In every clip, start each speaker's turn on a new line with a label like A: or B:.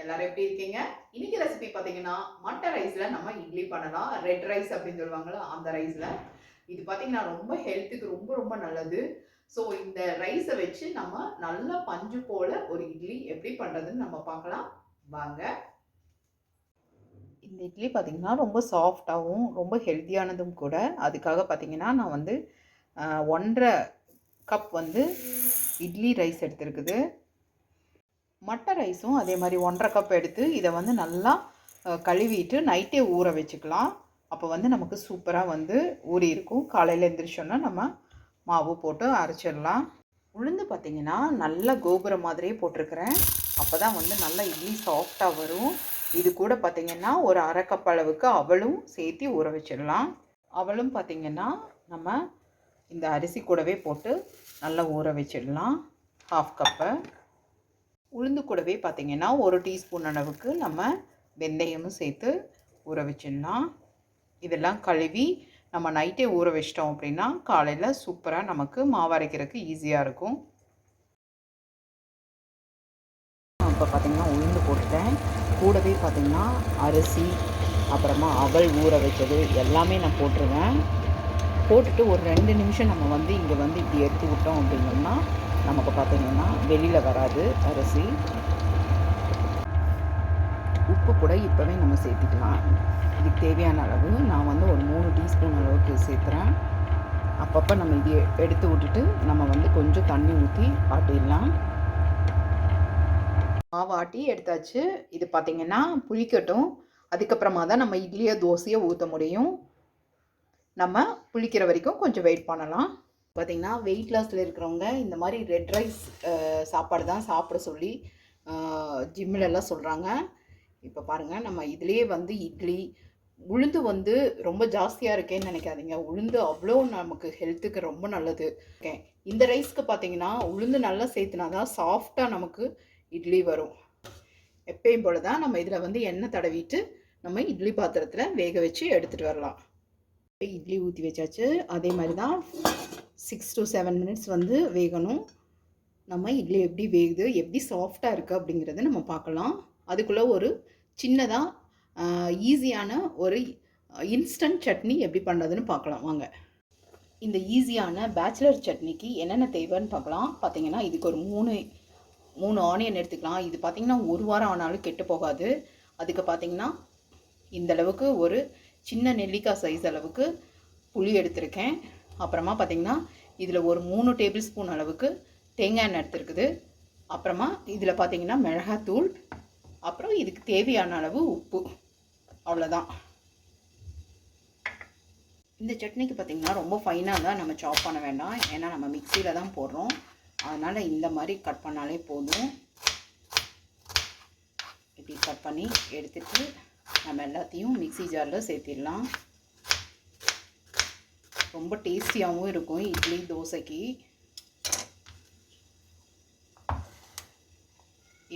A: எல்லாரும் எப்படி இருக்கீங்க? இன்னைக்கு ரெசிபி பாத்தீங்கன்னா மட்டை ரைஸ்ல நம்ம இட்லி பண்ணலாம். ரெட் ரைஸ் அப்படின்னு சொல்லுவாங்கல்ல அந்த ரைஸ்ல. இது பாத்தீங்கன்னா ரொம்ப ஹெல்த்துக்கு ரொம்ப ரொம்ப நல்லது. ஸோ இந்த ரைஸை வச்சு நம்ம நல்லா பஞ்சு போல ஒரு இட்லி எப்படி பண்றதுன்னு நம்ம பார்க்கலாம் வாங்க. இந்த இட்லி பார்த்தீங்கன்னா ரொம்ப சாஃப்டாகவும் ரொம்ப ஹெல்த்தியானதும் கூட. அதுக்காக பார்த்தீங்கன்னா நான் வந்து 1.5 கப் வந்து இட்லி ரைஸ் எடுத்துருக்குது. மட்டை ரைஸும் அதே மாதிரி 1.5 கப் எடுத்து இதை வந்து நல்லா கழுவிட்டு நைட்டே ஊற வச்சுக்கலாம். அப்போ வந்து நமக்கு சூப்பராக வந்து ஊறி இருக்கும். காலையில் எழுந்திரிச்சோன்னா நம்ம மாவு போட்டு அரைச்சிடலாம். உளுந்து பார்த்திங்கன்னா நல்லா கோபுரம் மாதிரியே போட்டிருக்கிறேன். அப்போ தான் வந்து நல்லா இட்லி சாஃப்டாக வரும். இது கூட பார்த்திங்கன்னா ஒரு 1/2 கப் அளவுக்கு அவலும் சேர்த்து ஊற வச்சிடலாம். அவலும் பார்த்திங்கன்னா நம்ம இந்த அரிசி கூடவே போட்டு நல்லா ஊற வச்சிடலாம். 1/2 கப்பை உளுந்து கூடவே பார்த்திங்கன்னா 1 டீஸ்பூன் அளவுக்கு நம்ம வெந்தயமும் சேர்த்து ஊற வச்சிடலாம். இதெல்லாம் கழுவி நம்ம நைட்டே ஊற வச்சிட்டோம் அப்படின்னா காலையில் சூப்பராக நமக்கு மாவு அரைக்கிறதுக்கு ஈஸியாக இருக்கும். இப்போ பார்த்திங்கன்னா உளுந்து போட்டுட்டேன். கூடவே பார்த்திங்கன்னா அரிசி அப்புறமா அவல் ஊற வச்சது எல்லாமே நான் போட்டுருவேன். போட்டுட்டு ஒரு 2 நிமிஷம் நம்ம வந்து இங்கே வந்து இப்படி எடுத்து விட்டோம் அப்படின்னா நமக்கு பார்த்திங்கன்னா வெளியில் வராது அரிசி. உப்பு கூட இப்போவே நம்ம சேர்த்துக்கலாம். இதுக்கு தேவையான அளவு நான் வந்து ஒரு 3 டீஸ்பூன் அளவுக்கு சேர்த்துறேன். அப்பப்போ நம்ம இது எடுத்து விட்டுட்டு நம்ம வந்து கொஞ்சம் தண்ணி ஊற்றி ஆட்டிடலாம். மாவு ஆட்டி எடுத்தாச்சு. இது பார்த்திங்கன்னா புளிக்கட்டும். அதுக்கப்புறமா தான் நம்ம இட்லியோ தோசையோ ஊற்ற முடியும். நம்ம புளிக்கிற வரைக்கும் கொஞ்சம் வெயிட் பண்ணலாம். பார்த்திங்கன்னா வெயிட் லாஸில் இருக்கிறவங்க இந்த மாதிரி ரெட் ரைஸ் சாப்பாடு தான் சாப்பிட சொல்லி ஜிம்மிலெல்லாம் சொல்கிறாங்க. இப்போ பாருங்கள், நம்ம இதுலேயே வந்து இட்லி உளுந்து வந்து ரொம்ப ஜாஸ்தியாக இருக்கேன்னு நினைக்காதீங்க. உளுந்து அவ்வளோ நமக்கு ஹெல்த்துக்கு ரொம்ப நல்லது. ஓகே, இந்த ரைஸ்க்கு பார்த்திங்கன்னா உளுந்து நல்லா சேர்த்துனா தான் சாஃப்டாக நமக்கு இட்லி வரும். எப்பயும் போல் தான் நம்ம இதில் வந்து எண்ணெய் தடவிட்டு நம்ம இட்லி பாத்திரத்தில் வேக வச்சு எடுத்துகிட்டு வரலாம். இட்லி ஊற்றி வச்சாச்சு. அதே மாதிரி தான் 6 to 7 மினிட்ஸ் வந்து வேகணும். நம்ம இட்லி எப்படி வேகுது, எப்படி சாஃப்டாக இருக்குது அப்படிங்கிறத நம்ம பார்க்கலாம். அதுக்குள்ளே ஒரு சின்னதாக ஈஸியான ஒரு இன்ஸ்டன்ட் சட்னி எப்படி பண்ணுறதுன்னு பார்க்கலாம் வாங்க. இந்த ஈஸியான பேச்சுலர் சட்னிக்கு என்னென்ன தேவைன்னு பார்க்கலாம். பார்த்திங்கன்னா இதுக்கு ஒரு 3 ஆனியன் எடுத்துக்கலாம். இது பார்த்திங்கன்னா 1 வாரம் ஆனாலும் கெட்டு போகாது. அதுக்கு பார்த்திங்கன்னா இந்தளவுக்கு ஒரு சின்ன நெல்லிக்காய் சைஸ் அளவுக்கு புளி எடுத்திருக்கேன். அப்புறமா பார்த்திங்கன்னா இதில் ஒரு 3 டேபிள் ஸ்பூன் அளவுக்கு தேங்காய் எண்ணெய் எடுத்துருக்குது. அப்புறமா இதில் பார்த்திங்கன்னா மிளகாத்தூள், அப்புறம் இதுக்கு தேவையான அளவு உப்பு, அவ்வளோதான். இந்த சட்னிக்கு பார்த்திங்கன்னா ரொம்ப ஃபைனாக தான் நம்ம சாப் பண்ண வேண்டாம். ஏன்னா நம்ம மிக்சியில் தான் போடுறோம். அதனால் இந்த மாதிரி கட் பண்ணாலே போதும். இப்படி கட் பண்ணி எடுத்துகிட்டு நம்ம எல்லாத்தையும் மிக்சி ஜாரில் சேர்த்திடலாம். ரொம்ப டேஸ்டியாகவும் இருக்கும் இட்லி தோசைக்கு.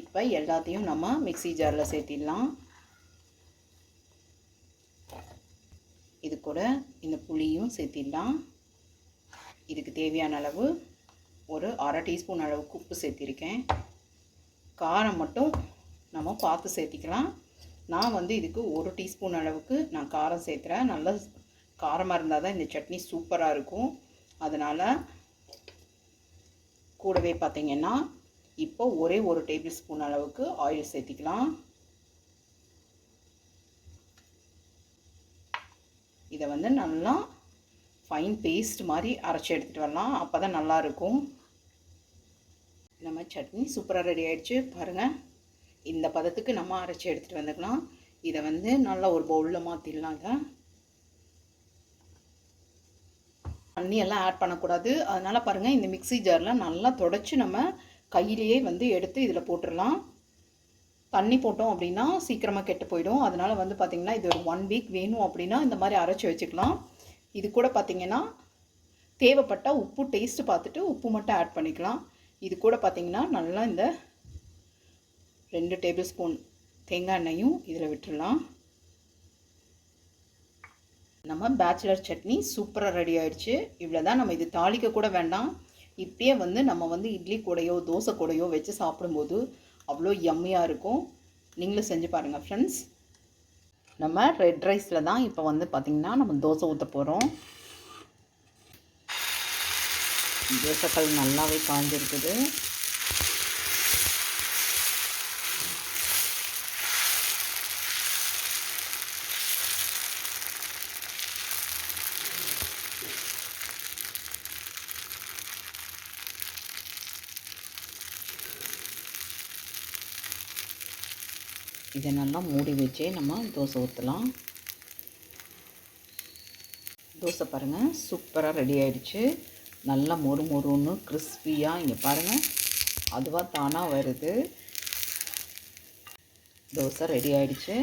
A: இப்போ எல்லாத்தையும் நம்ம மிக்சி ஜாரில் சேர்த்திடலாம். இது கூட இந்த புளியும் சேர்த்திடலாம். இதுக்கு தேவையான அளவு ஒரு 1/2 டீஸ்பூன் அளவுக்கு உப்பு சேர்த்திருக்கேன். காரம் மட்டும் நம்ம பார்த்து சேர்த்திக்கலாம். நான் வந்து இதுக்கு 1 டீஸ்பூன் அளவுக்கு நான் காரம் சேர்த்துறேன். நல்லா காரமாக இருந்தால் தான் இந்த சட்னி சூப்பராக இருக்கும். அதனால் கூடவே பார்த்திங்கன்னா இப்போ ஒரே 1 டேபிள் ஸ்பூன் அளவுக்கு ஆயில் சேர்த்திக்கலாம். இதை வந்து நல்லா ஃபைன் பேஸ்ட் மாதிரி அரைச்சி எடுத்துகிட்டு வரலாம். அப்போ தான் நல்லாயிருக்கும். நம்ம சட்னி சூப்பராக ரெடி ஆகிடுச்சு பாருங்கள். இந்த பதத்துக்கு நம்ம அரைச்சி எடுத்துகிட்டு வந்துக்கலாம். இதை வந்து நல்லா ஒரு பவுலில் மாற்றிடலாங்க. தண்ணியெல்லாம் ஆட் பண்ணக்கூடாது. அதனால் பாருங்கள், இந்த மிக்சி ஜாரில் நல்லா தொடச்சி நம்ம கையிலேயே வந்து எடுத்து இதில் போட்டுடலாம். தண்ணி போட்டோம் அப்படின்னா சீக்கிரமாக கெட்டு போயிடும். அதனால் வந்து பார்த்திங்கன்னா இது ஒரு 1 வீக் வேணும் அப்படின்னா இந்த மாதிரி அரைச்சி வச்சுக்கலாம். இது கூட பார்த்திங்கன்னா தேவைப்பட்டால் உப்பு டேஸ்ட்டு பார்த்துட்டு உப்பு மட்டும் ஆட் பண்ணிக்கலாம். இது கூட பார்த்திங்கன்னா நல்லா இந்த 2 டேபிள் ஸ்பூன் தேங்காய் எண்ணெயும் இதில் விட்டுடலாம். நம்ம பேச்சுலர் சட்னி சூப்பராக ரெடி ஆகிடுச்சு. இவ்வளோ தான். நம்ம இது தாளிக்க கூட வேண்டாம். இப்படியே வந்து நம்ம வந்து இட்லி கூடையோ தோசை கூடையோ வச்சு சாப்பிடும்போது அவ்வளோ யம்மியாக இருக்கும். நீங்களும் செஞ்சு பாருங்கள் ஃப்ரெண்ட்ஸ். நம்ம ரெட் ரைஸில் தான் இப்போ வந்து பார்த்திங்கன்னா நம்ம தோசை ஊற்ற போகிறோம். தோசைக்கல் நல்லாவே காஞ்சிருக்குது. இதை நல்லா மூடி வச்சே நம்ம தோசை ஊற்றலாம். தோசை பாருங்கள் சூப்பராக ரெடி ஆகிடுச்சு. நல்லா மொறு மொறுன்னு கிறிஸ்பியாக இங்கே பாருங்கள் அதுவாக தானாக வருது. தோசை ரெடி ஆகிடுச்சு.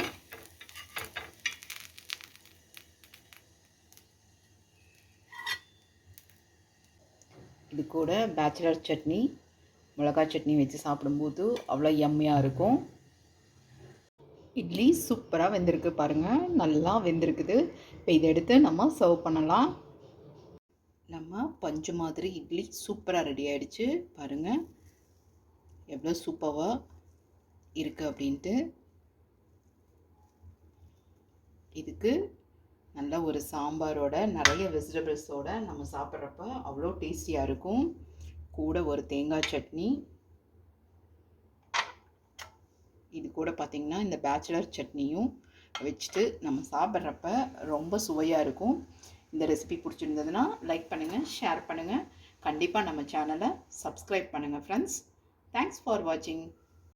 A: இது கூட பேச்சுலர் சட்னி, மிளகாய் சட்னி வச்சு சாப்பிடும்போது அவ்வளோ யம்மியாக இருக்கும். இட்லி சூப்பராக வெந்திருக்கு பாருங்கள், நல்லா வெந்திருக்குது. இப்போ இதை எடுத்து நம்ம சர்வ் பண்ணலாம். நம்ம பஞ்சு மாதிரி இட்லி சூப்பராக ரெடி ஆகிடுச்சு பாருங்கள், எவ்வளோ சூப்பராக இருக்குது அப்படின்ட்டு. இதுக்கு நல்ல ஒரு சாம்பாரோட நிறைய வெஜிடபிள்ஸோட நம்ம சாப்பிட்றப்ப அவ்வளோ டேஸ்டியாக இருக்கும். கூட ஒரு தேங்காய் சட்னி, இது கூட பார்த்திங்கன்னா இந்த பேச்சுலர் சட்னியும் வச்சுட்டு நம்ம சாப்பிட்றப்ப ரொம்ப சுவையாக இருக்கும். இந்த ரெசிபி பிடிச்சிருந்ததுன்னா லைக் பண்ணுங்கள், ஷேர் பண்ணுங்கள். கண்டிப்பாக நம்ம சேனலை சப்ஸ்கிரைப் பண்ணுங்கள் ஃப்ரெண்ட்ஸ். தேங்க்ஸ் ஃபார் வாட்சிங்.